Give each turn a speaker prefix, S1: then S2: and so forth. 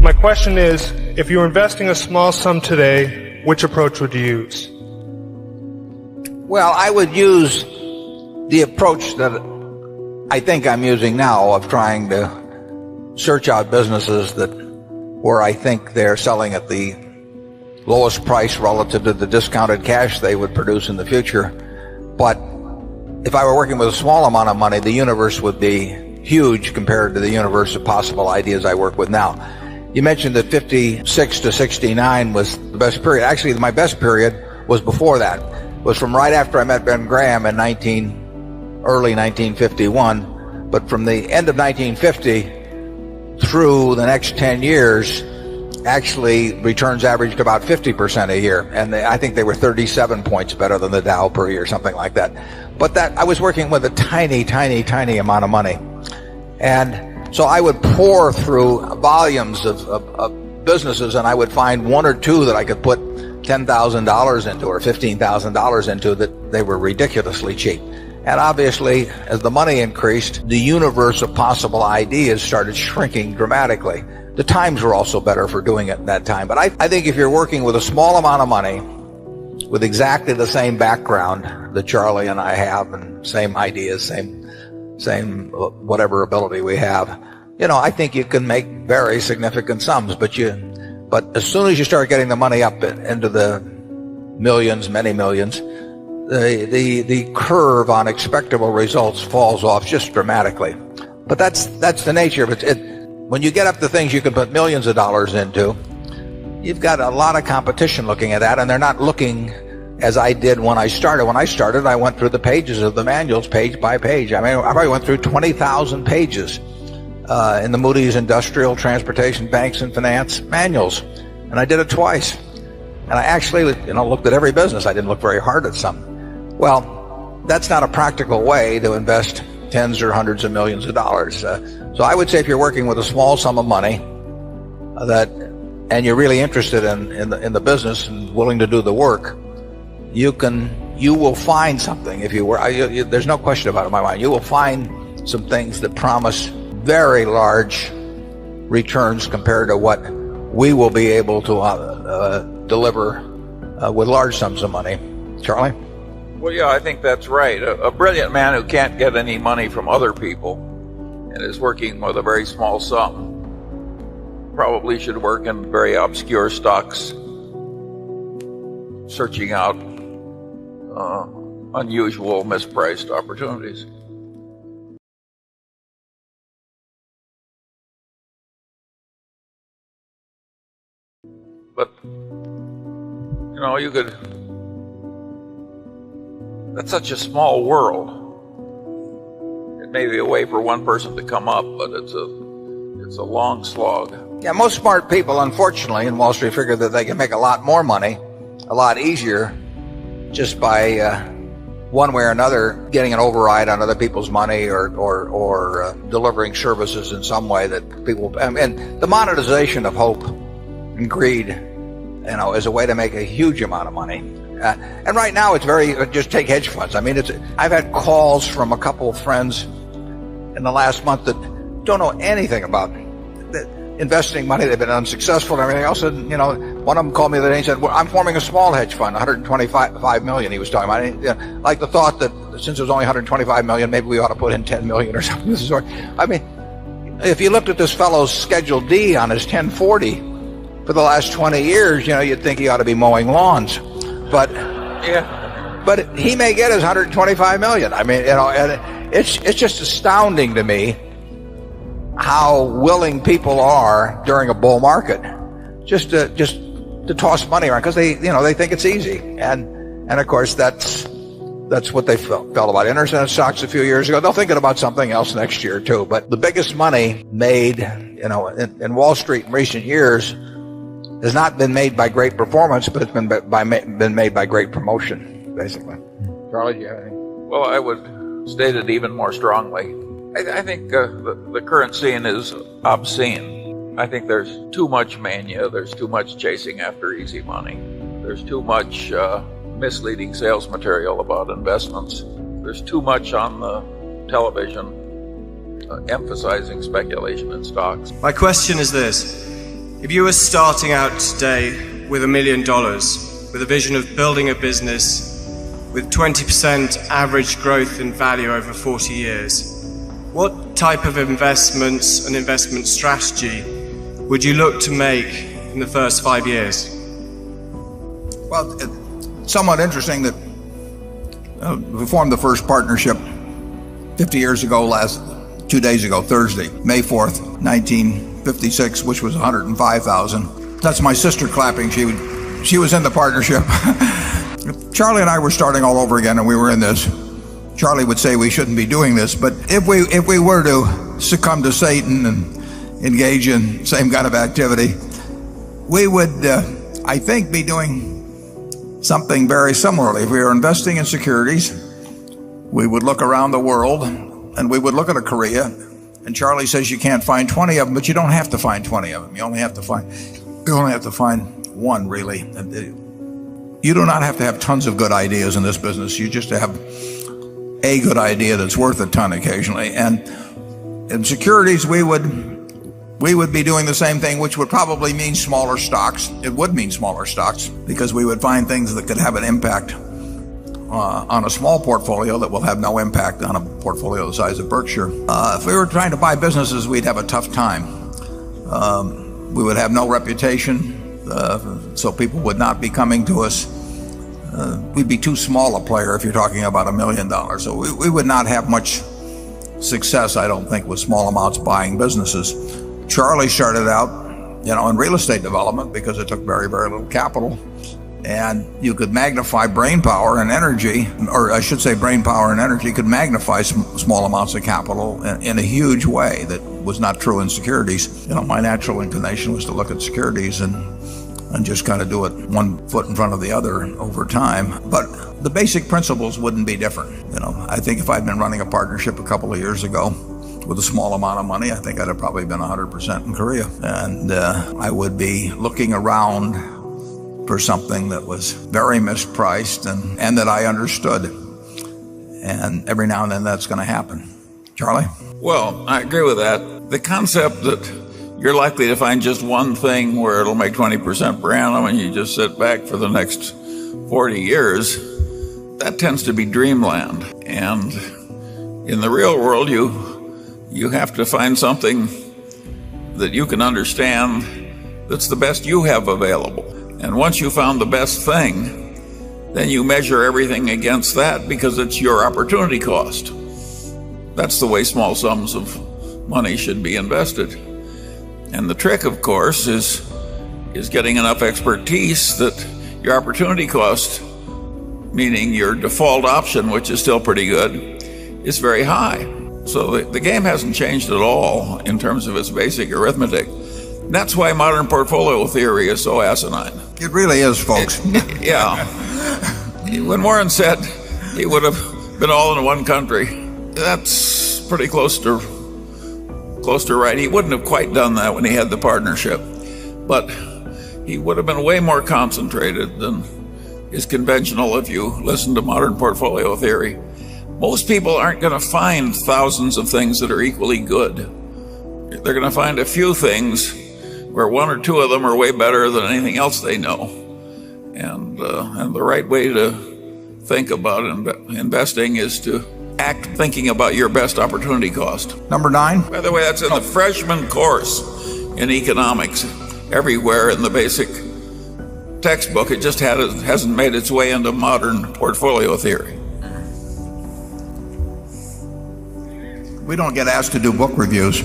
S1: My question is, if you were investing a small sum today, which approach would you use?
S2: Well, I would use the approach that I think I'm using now of trying to search out businesses where I think they're selling at the lowest price relative to the discounted cash they would produce in the future. But if I were working with a small amount of money, the universe would be huge compared to the universe of possible ideas I work with now. You mentioned that 56 to 69 was the best period. Actually, my best period was before that. It was from right after I met Ben Graham in early 1951. But from the end of 1950 through the next 10 years, actually returns averaged about 50% a year. And I think they were 37 points better than the Dow per year, something like that. But I was working with a tiny, tiny, tiny amount of money. And so I would pour through volumes of businesses, and I would find one or two that I could put $10,000 into or $15,000 into that they were ridiculously cheap. And obviously, as the money increased, the universe of possible ideas started shrinking dramatically. The times were also better for doing it at that time. But I think if you're working with a small amount of money, with exactly the same background that Charlie and I have, and same ideas, same whatever ability we have, I think you can make very significant sums. But as soon as you start getting the money up into the millions, many millions, the curve on expectable results falls off just dramatically. But that's the nature of it. When you get up to things you can put millions of dollars into, you've got a lot of competition looking at that, and they're not looking as I did when I started. When I started, I went through the pages of the manuals page by page. I mean, I probably went through 20,000 pages in the Moody's Industrial, Transportation, Banks, and Finance manuals. And I did it twice. And I actually, looked at every business. I didn't look very hard at some. Well, that's not a practical way to invest tens or hundreds of millions of dollars. So I would say if you're working with a small sum of money and you're really interested in the business and willing to do the work, you will find something. There's no question about it in my mind. You will find some things that promise very large returns compared to what we will be able to deliver with large sums of money. Charlie?
S3: Well, yeah, I think that's right. A brilliant man who can't get any money from other people and is working with a very small sum probably should work in very obscure stocks, searching out unusual, mispriced opportunities. But, that's such a small world. It may be a way for one person to come up, but it's a long slog.
S2: Yeah, most smart people, unfortunately, in Wall Street figure that they can make a lot more money, a lot easier, just by one way or another getting an override on other people's money or delivering services in some way that people. And the monetization of hope and greed, is a way to make a huge amount of money. And right now it's just take hedge funds. I mean, I've had calls from a couple of friends in the last month that don't know anything about investing money. They've been unsuccessful and everything else. And, one of them called me the other day and said, well, I'm forming a small hedge fund, 125 million he was talking about. Like the thought that since it was only 125 million, maybe we ought to put in 10 million or something of the sort. I mean, if you looked at this fellow's Schedule D on his 1040 for the last 20 years, you'd think he ought to be mowing lawns. But he may get his 125 million. I mean, and it's just astounding to me how willing people are during a bull market just to toss money around because they think it's easy. And of course that's what they felt about internet stocks a few years ago. They'll think about something else next year too. But the biggest money made, in Wall Street in recent years has not been made by great performance, but it's been made by great promotion, basically. Charlie, do you have anything?
S3: Well, I would state it even more strongly. I think the current scene is obscene. I think there's too much mania. There's too much chasing after easy money. There's too much misleading sales material about investments. There's too much on the television emphasizing speculation in stocks.
S4: My question is this. If you were starting out today with $1 million, with a vision of building a business with 20% average growth in value over 40 years, what type of investments and investment strategy would you look to make in the first 5 years?
S2: Well, it's somewhat interesting that we formed the first partnership 50 years ago, 2 days ago, Thursday, May 4th, 1956, which was 105,000. That's my sister clapping. She was in the partnership. Charlie and I were starting all over again, and we were in this. Charlie would say we shouldn't be doing this, but if we were to succumb to Satan and engage in same kind of activity, we would, I think, be doing something very similarly. If we were investing in securities, we would look around the world, and we would look at a Korea, and Charlie says you can't find 20 of them, but you don't have to find 20 of them. You only have to find one, really. You do not have to have tons of good ideas in this business. You just have a good idea that's worth a ton occasionally. And in securities, we would be doing the same thing, which would probably mean smaller stocks. It would mean smaller stocks because we would find things that could have an impact on a small portfolio that will have no impact on a portfolio the size of Berkshire. If we were trying to buy businesses, we'd have a tough time. We would have no reputation, so people would not be coming to us. We'd be too small a player if you're talking about $1 million. So we would not have much success, I don't think, with small amounts buying businesses. Charlie started out, in real estate development because it took very, very little capital. And you could magnify brain power and energy, or I should say brain power and energy could magnify small amounts of capital in a huge way that was not true in securities. My natural inclination was to look at securities and just kind of do it one foot in front of the other over time. But the basic principles wouldn't be different. I think if I'd been running a partnership a couple of years ago with a small amount of money, I think I'd have probably been 100% in Korea. And I would be looking around for something that was very mispriced and that I understood. And every now and then that's going to happen. Charlie?
S3: Well, I agree with that. The concept that you're likely to find just one thing where it'll make 20% per annum and you just sit back for the next 40 years, that tends to be dreamland. And in the real world, you have to find something that you can understand that's the best you have available. And once you found the best thing, then you measure everything against that because it's your opportunity cost. That's the way small sums of money should be invested. And the trick, of course, is getting enough expertise that your opportunity cost, meaning your default option, which is still pretty good, is very high. So the game hasn't changed at all in terms of its basic arithmetic. That's why modern portfolio theory is so asinine.
S2: It really is, folks.
S3: Yeah. When Warren said he would have been all in one country, that's pretty close to right. He wouldn't have quite done that when he had the partnership, but he would have been way more concentrated than is conventional if you listen to modern portfolio theory. Most people aren't going to find thousands of things that are equally good. They're going to find a few things where one or two of them are way better than anything else they know. And the right way to think about investing is to act thinking about your best opportunity cost.
S2: Number 9.
S3: By the way, that's in the freshman course in economics everywhere in the basic textbook. It just hasn't made its way into modern portfolio theory.
S2: We don't get asked to do book reviews.